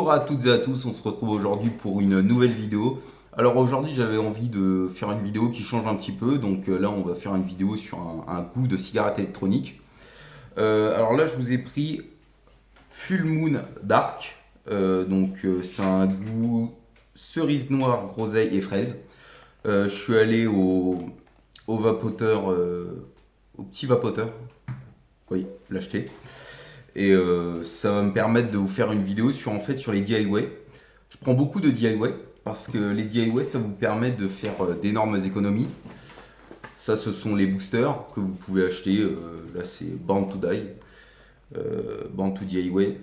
Bonjour à toutes et à tous, on se retrouve aujourd'hui pour une nouvelle vidéo. Alors aujourd'hui j'avais envie de faire une vidéo qui change un petit peu, donc là on va faire une vidéo sur un goût de cigarette électronique. Alors là je vous ai pris Full Moon Dark, c'est un goût cerise noire, groseille et fraise. Je suis allé au vapoteur, au petit vapoteur, oui, l'acheter. Et ça va me permettre de vous faire une vidéo sur, en fait, sur les DIY. Je prends beaucoup de DIY parce que les DIY, ça vous permet de faire d'énormes économies. Ça, ce sont les boosters que vous pouvez acheter. Là, c'est Born to Die, Born to DIY.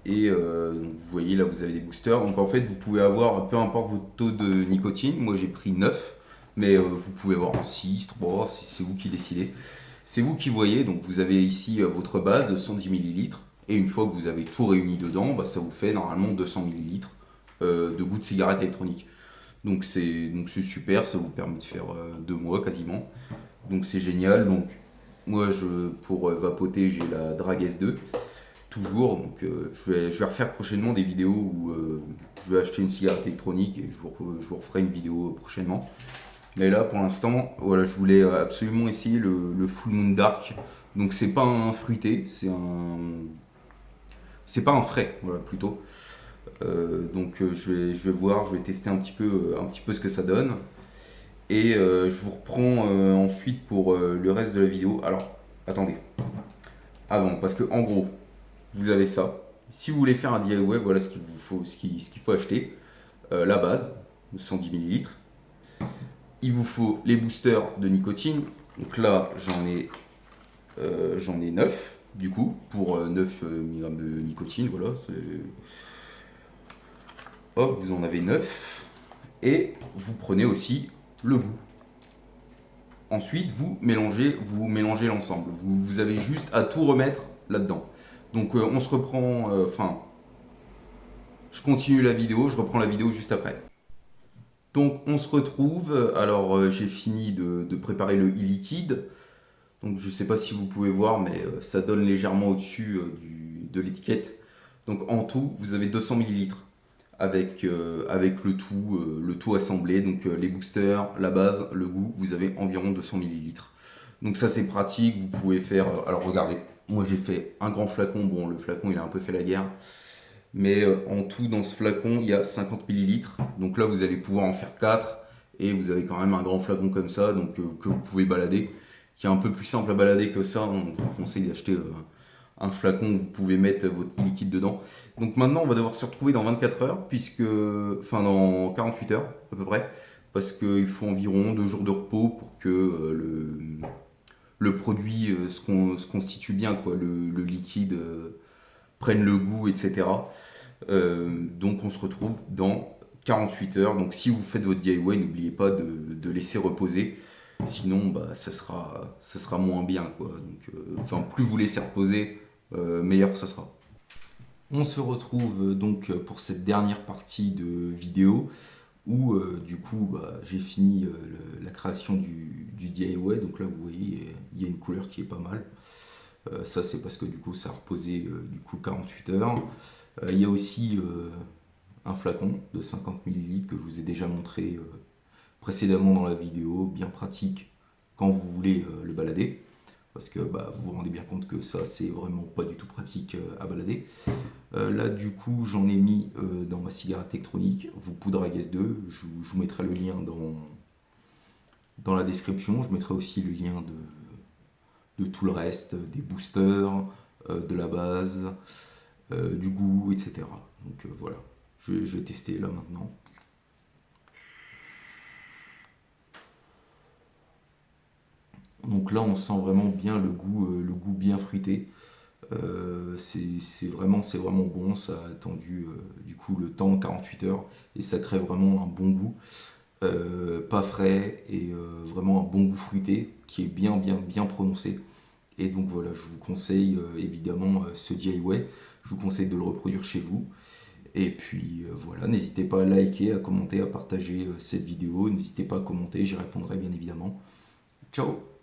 Et donc, vous voyez, là, vous avez des boosters. Donc, en fait, vous pouvez avoir, peu importe votre taux de nicotine. Moi, j'ai pris 9, mais vous pouvez avoir un 6, 3, c'est vous qui décidez. C'est vous qui voyez, donc vous avez ici votre base de 110 millilitres. Et une fois que vous avez tout réuni dedans, bah, ça vous fait normalement 200 millilitres de goût de cigarette électronique. Donc c'est super, ça vous permet de faire 2 mois quasiment. Donc c'est génial. Donc moi pour vapoter j'ai la Drag S2 toujours. Donc je vais refaire prochainement des vidéos où je vais acheter une cigarette électronique et je vous referai une vidéo prochainement. Mais là, pour l'instant, voilà, je voulais absolument essayer le Full Moon Dark. Donc c'est pas un fruité, c'est pas un frais, voilà, plutôt. Je vais voir, je vais tester un petit peu ce que ça donne. Et je vous reprends ensuite pour le reste de la vidéo. Alors, attendez, avant, parce que en gros, vous avez ça. Si vous voulez faire un DIY, voilà ce qu'il vous faut, ce qu'il faut acheter. La base, de 110 millilitres. Il vous faut les boosters de nicotine. Donc là, j'en ai 9 du coup pour 9 mg de nicotine. Voilà, hop, vous en avez 9. Et vous prenez aussi le goût. Ensuite, vous mélangez l'ensemble. Vous avez juste à tout remettre là-dedans. Donc on se reprend, je continue la vidéo, je reprends la vidéo juste après. Donc on se retrouve, alors j'ai fini de préparer le e-liquide. Donc je ne sais pas si vous pouvez voir, mais ça donne légèrement au-dessus de l'étiquette. Donc en tout, vous avez 200 millilitres avec le tout assemblé. Donc les boosters, la base, le goût, vous avez environ 200 millilitres. Donc ça c'est pratique, vous pouvez faire... alors regardez, moi j'ai fait un grand flacon. Bon, le flacon il a un peu fait la guerre. Mais en tout dans ce flacon, il y a 50 millilitres. Donc là vous allez pouvoir en faire 4. Et vous avez quand même un grand flacon comme ça, donc que vous pouvez balader, qui est un peu plus simple à balader que ça. Donc, je vous conseille d'acheter un flacon où vous pouvez mettre votre liquide dedans. Donc maintenant, on va devoir se retrouver dans 24 heures, enfin dans 48 heures à peu près, parce qu'il faut environ 2 jours de repos pour que le produit se constitue bien, quoi, le liquide prenne le goût, etc. Donc on se retrouve dans 48 heures. Donc si vous faites votre DIY, n'oubliez pas de laisser reposer. Sinon, bah, ça sera moins bien, quoi. Donc, plus vous laissez reposer, meilleur ça sera. On se retrouve donc pour cette dernière partie de vidéo où du coup bah, j'ai fini la création du DIY. Donc là vous voyez il y a une couleur qui est pas mal. Ça c'est parce que du coup ça a reposé du coup 48 heures. Il y a aussi un flacon de 50 millilitres que je vous ai déjà montré précédemment dans la vidéo, bien pratique quand vous voulez le balader, parce que bah, vous vous rendez bien compte que ça c'est vraiment pas du tout pratique à balader. Là du coup j'en ai mis dans ma cigarette électronique, vous poudre à gaz 2, je vous mettrai le lien dans la description, je mettrai aussi le lien de tout le reste, des boosters, de la base, du goût, etc. Donc voilà, je vais tester là maintenant. Donc là, on sent vraiment bien le goût bien fruité. C'est vraiment bon. Ça a attendu du coup le temps 48 heures et ça crée vraiment un bon goût, pas frais et vraiment un bon goût fruité qui est bien bien bien prononcé. Et donc voilà, je vous conseille évidemment ce DIY. Je vous conseille de le reproduire chez vous. Et puis voilà, n'hésitez pas à liker, à commenter, à partager cette vidéo. N'hésitez pas à commenter, j'y répondrai bien évidemment. Ciao!